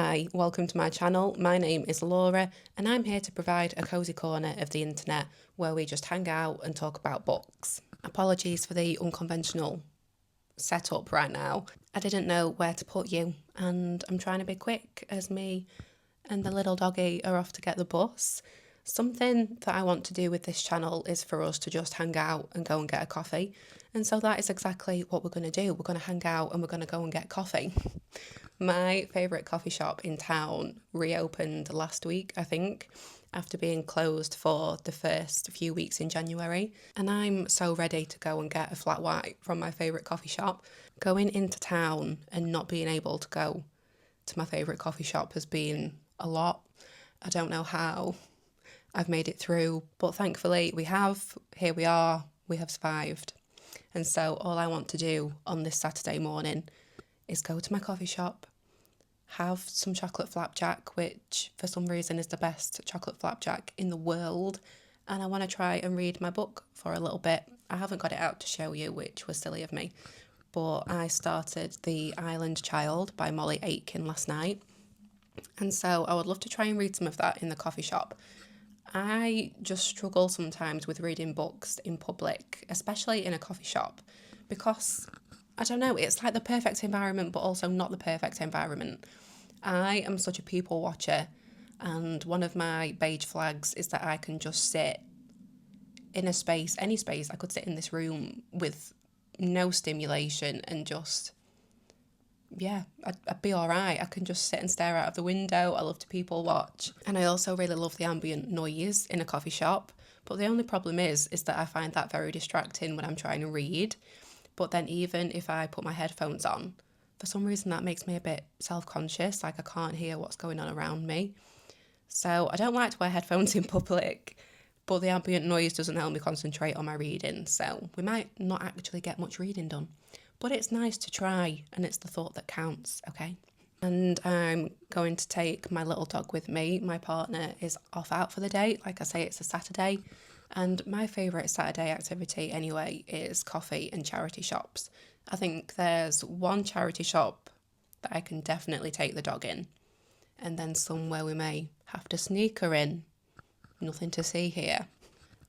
Hi, welcome to my channel. My name is Laura and I'm here to provide a cosy corner of the internet where we just hang out and talk about books. Apologies for the unconventional setup right now. I didn't know where to put you and I'm trying to be quick as me and the little doggy are off to get the bus. Something that I want to do with this channel is for us to just hang out and go and get a coffee. And so that is exactly what we're going to do. We're going to hang out and we're going to go and get coffee. My favourite coffee shop in town reopened last week, I think, after being closed for the first few weeks in January. And I'm so ready to go and get a flat white from my favourite coffee shop. Going into town and not being able to go to my favourite coffee shop has been a lot. I don't know how I've made it through, but thankfully we have. Here we are, we have survived. And so all I want to do on this Saturday morning is go to my coffee shop, have some chocolate flapjack, which for some reason is the best chocolate flapjack in the world, and I want to try and read my book for a little bit. I haven't got it out to show you, which was silly of me, but I started The Island Child by Molly Aitken last night, and so I would love to try and read some of that in the coffee shop. I just struggle sometimes with reading books in public, especially in a coffee shop, because I don't know, it's like the perfect environment, but also not the perfect environment. I am such a people watcher, and one of my beige flags is that I can just sit in a space, any space. I could sit in this room with no stimulation and just, I'd be all right. I can just sit and stare out of the window. I love to people watch. And I also really love the ambient noise in a coffee shop. But the only problem is that I find that very distracting when I'm trying to read. But then even if I put my headphones on, for some reason that makes me a bit self-conscious, like I can't hear what's going on around me. So I don't like to wear headphones in public, but the ambient noise doesn't help me concentrate on my reading. So we might not actually get much reading done. But it's nice to try, and it's the thought that counts, okay? And I'm going to take my little dog with me. My partner is off out for the day. Like I say, it's a Saturday. And my favourite Saturday activity anyway is coffee and charity shops. I think there's one charity shop that I can definitely take the dog in, and then somewhere we may have to sneak her in. Nothing to see here.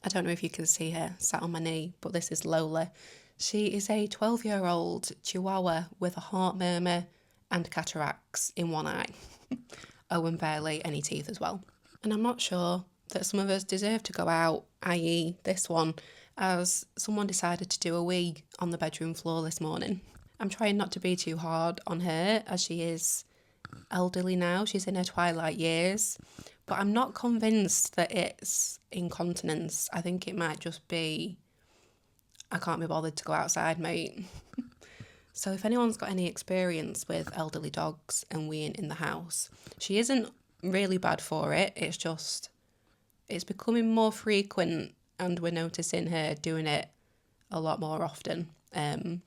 I don't know if you can see her sat on my knee, but this is Lola. She is a 12-year-old Chihuahua with a heart murmur and cataracts in one eye. Oh, and barely any teeth as well. And I'm not sure that some of us deserve to go out, i.e. this one, as someone decided to do a wee on the bedroom floor this morning. I'm trying not to be too hard on her, as she is elderly now. She's in her twilight years. But I'm not convinced that it's incontinence. I think it might just be, I can't be bothered to go outside, mate. So if anyone's got any experience with elderly dogs and weeing in the house, she isn't really bad for it. It's just, it's becoming more frequent and we're noticing her doing it a lot more often. And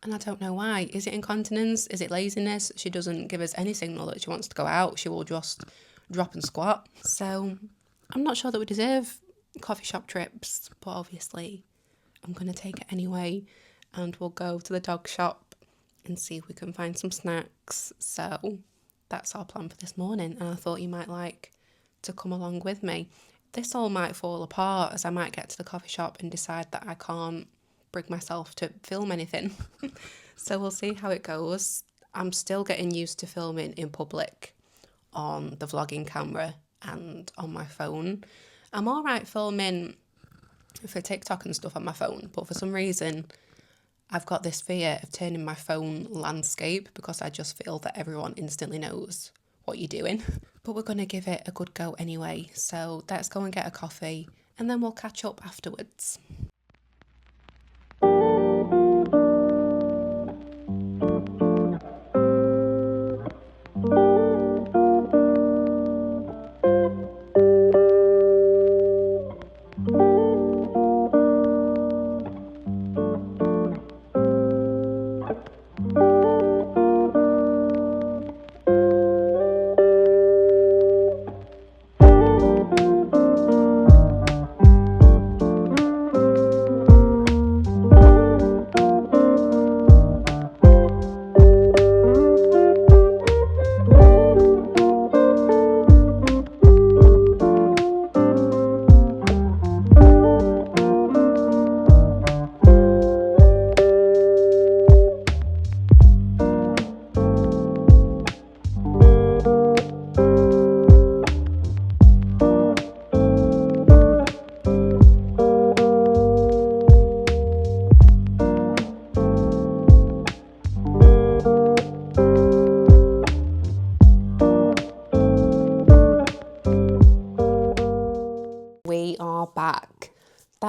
I don't know why. Is it incontinence? Is it laziness? She doesn't give us any signal that she wants to go out. She will just drop and squat. So I'm not sure that we deserve coffee shop trips, but obviously I'm going to take it anyway, and we'll go to the dog shop and see if we can find some snacks. So that's our plan for this morning, and I thought you might like to come along with me. This all might fall apart, as I might get to the coffee shop and decide that I can't bring myself to film anything. So we'll see how it goes. I'm still getting used to filming in public on the vlogging camera and on my phone. I'm all right filming for TikTok and stuff on my phone, but for some reason I've got this fear of turning my phone landscape because I just feel that everyone instantly knows what you're doing. But we're going to give it a good go anyway, so let's go and get a coffee and then we'll catch up afterwards.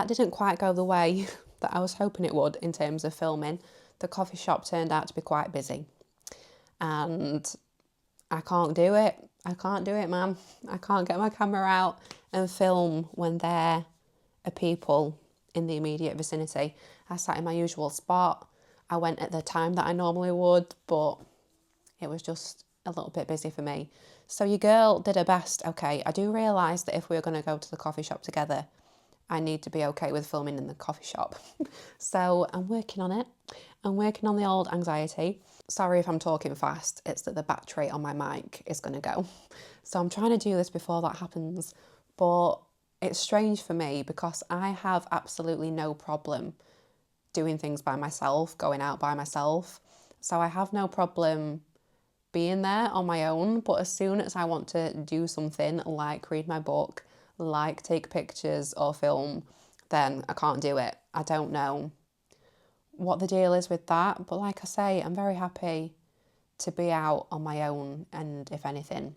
that didn't quite go the way that I was hoping it would in terms of filming. The coffee shop turned out to be quite busy, and I can't do it. I can't do it, man. I can't get my camera out and film when there are people in the immediate vicinity. I sat in my usual spot. I went at the time that I normally would, but it was just a little bit busy for me. So your girl did her best. Okay, I do realise that if we're going to go to the coffee shop together, I need to be okay with filming in the coffee shop. So I'm working on it. I'm working on the old anxiety. Sorry if I'm talking fast, it's that the battery on my mic is going to go. So I'm trying to do this before that happens, but it's strange for me because I have absolutely no problem doing things by myself, going out by myself. So I have no problem being there on my own, but as soon as I want to do something like read my book, like take pictures or film, then I can't do it. I don't know what the deal is with that, but like I say, I'm very happy to be out on my own, and if anything,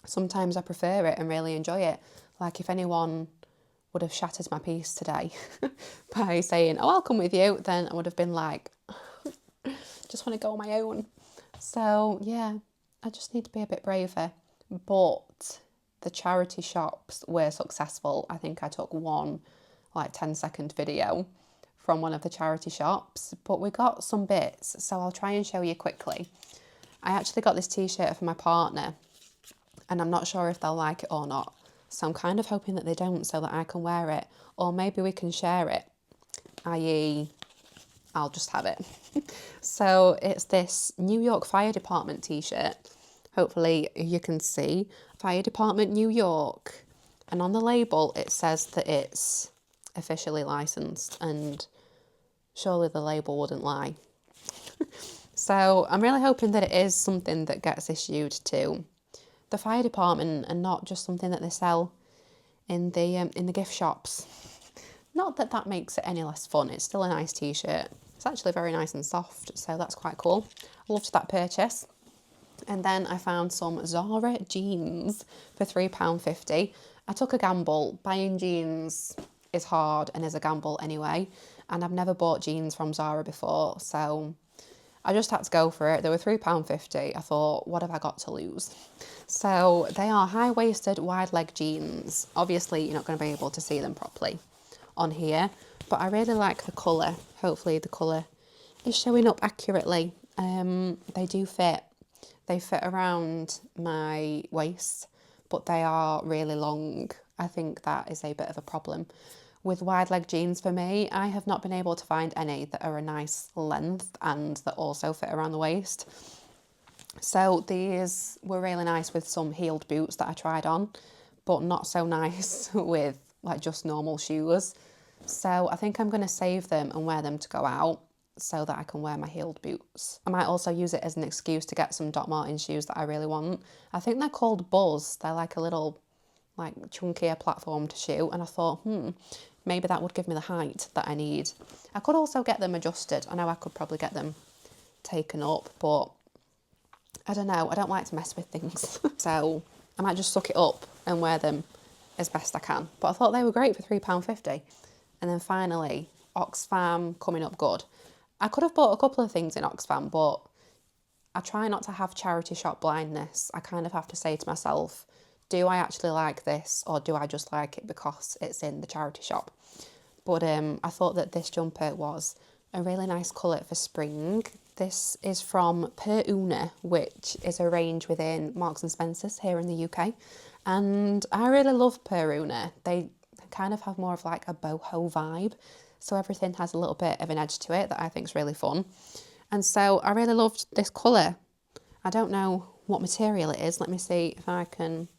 sometimes I prefer it and really enjoy it. Like if anyone would have shattered my peace today by saying, oh, I'll come with you, then I would have been like, just want to go on my own. So yeah, I just need to be a bit braver. But the charity shops were successful. I think I took one like 10-second video from one of the charity shops, but we got some bits, so I'll try and show you quickly. I actually got this t-shirt for my partner, and I'm not sure if they'll like it or not, so I'm kind of hoping that they don't, so that I can wear it, or maybe we can share it, i.e. I'll just have it. So it's this New York Fire Department t-shirt. Hopefully you can see Fire Department New York, and on the label it says that it's officially licensed, and surely the label wouldn't lie. So I'm really hoping that it is something that gets issued to the fire department and not just something that they sell in the gift shops. Not that that makes it any less fun. It's still a nice t-shirt. It's actually very nice and soft, so that's quite cool. I loved that purchase. And then I found some Zara jeans for £3.50. I took a gamble. Buying jeans is hard and is a gamble anyway, and I've never bought jeans from Zara before, so I just had to go for it. They were £3.50. I thought, what have I got to lose? So they are high-waisted, wide-leg jeans. Obviously, you're not going to be able to see them properly on here, but I really like the colour. Hopefully the colour is showing up accurately. They do fit. They fit around my waist, but they are really long. I think that is a bit of a problem with wide leg jeans for me. I have not been able to find any that are a nice length and that also fit around the waist. So these were really nice with some heeled boots that I tried on, but not so nice with like just normal shoes. So I think I'm going to save them and wear them to go out so that I can wear my heeled boots. I might also use it as an excuse to get some Doc Martens shoes that I really want. I think they're called Buzz. They're like a little like chunkier platformed shoe, and I thought, maybe that would give me the height that I need. I could also get them adjusted. I know I could probably get them taken up, but I don't know. I don't like to mess with things. So I might just suck it up and wear them as best I can. But I thought they were great for £3.50. And then finally, Oxfam coming up good. I could have bought a couple of things in Oxfam, but I try not to have charity shop blindness. I kind of have to say to myself, do I actually like this, or do I just like it because it's in the charity shop? But I thought that this jumper was a really nice colour for spring. This is from Per Una, which is a range within Marks and Spencer's here in the UK. And I really love Per Una. They kind of have more of like a boho vibe. So everything has a little bit of an edge to it that I think is really fun. And so I really loved this colour. I don't know what material it is. Let me see if I can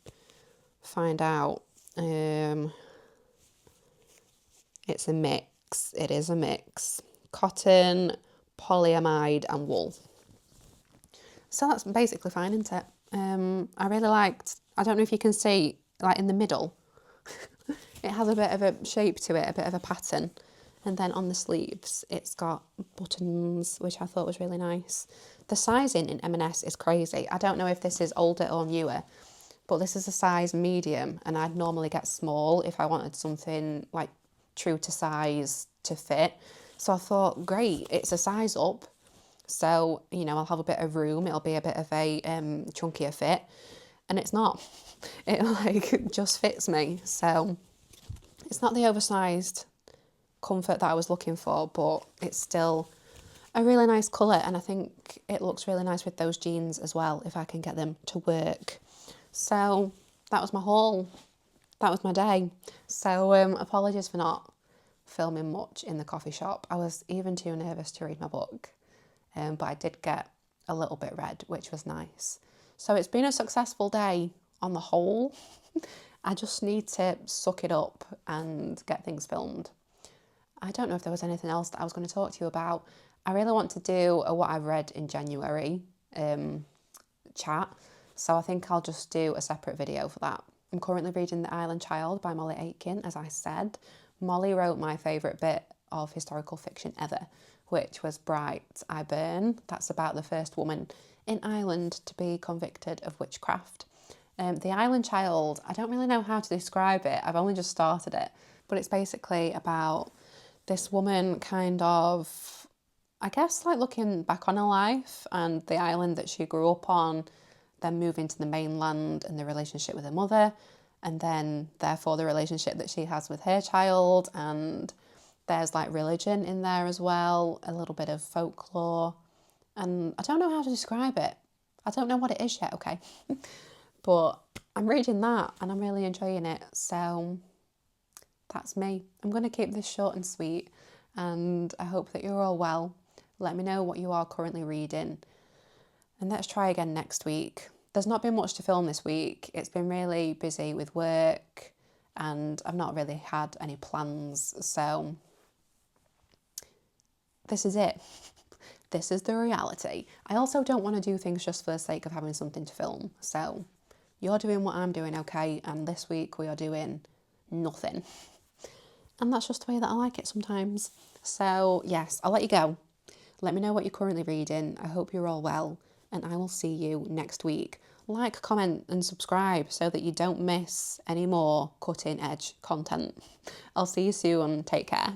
find out. It's a mix. It is a mix. Cotton, polyamide and wool. So that's basically fine, isn't it? I really liked, I don't know if you can see, like in the middle, it has a bit of a shape to it, a bit of a pattern. And then on the sleeves, it's got buttons, which I thought was really nice. The sizing in M&S is crazy. I don't know if this is older or newer, but this is a size medium, and I'd normally get small if I wanted something like true to size to fit. So I thought, great, it's a size up. So, you know, I'll have a bit of room. It'll be a bit of a chunkier fit. And it's not. It like just fits me. So it's not the oversized comfort that I was looking for, but it's still a really nice colour, and I think it looks really nice with those jeans as well, if I can get them to work. So that was my haul. That was my day. So apologies for not filming much in the coffee shop. I was even too nervous to read my book, but I did get a little bit read, which was nice. So it's been a successful day on the whole. I just need to suck it up and get things filmed. I don't know if there was anything else that I was going to talk to you about. I really want to do a what I've read in January chat, so I think I'll just do a separate video for that. I'm currently reading The Island Child by Molly Aitken, as I said. Molly wrote my favourite bit of historical fiction ever, which was Bright, I Burn. That's about the first woman in Ireland to be convicted of witchcraft. The Island Child, I don't really know how to describe it. I've only just started it, but it's basically about this woman kind of, I guess, like looking back on her life and the island that she grew up on, then moving to the mainland and the relationship with her mother, and then therefore the relationship that she has with her child, and there's like religion in there as well, a little bit of folklore, and I don't know how to describe it. I don't know what it is yet, okay? But I'm reading that and I'm really enjoying it, so that's me. I'm going to keep this short and sweet, and I hope that you're all well. Let me know what you are currently reading, and let's try again next week. There's not been much to film this week. It's been really busy with work and I've not really had any plans, so this is it. This is the reality. I also don't want to do things just for the sake of having something to film, so you're doing what I'm doing, okay? And this week we are doing nothing. And that's just the way that I like it sometimes. So yes, I'll let you go. Let me know what you're currently reading. I hope you're all well, and I will see you next week. Like, comment and subscribe so that you don't miss any more cutting edge content. I'll see you soon. Take care.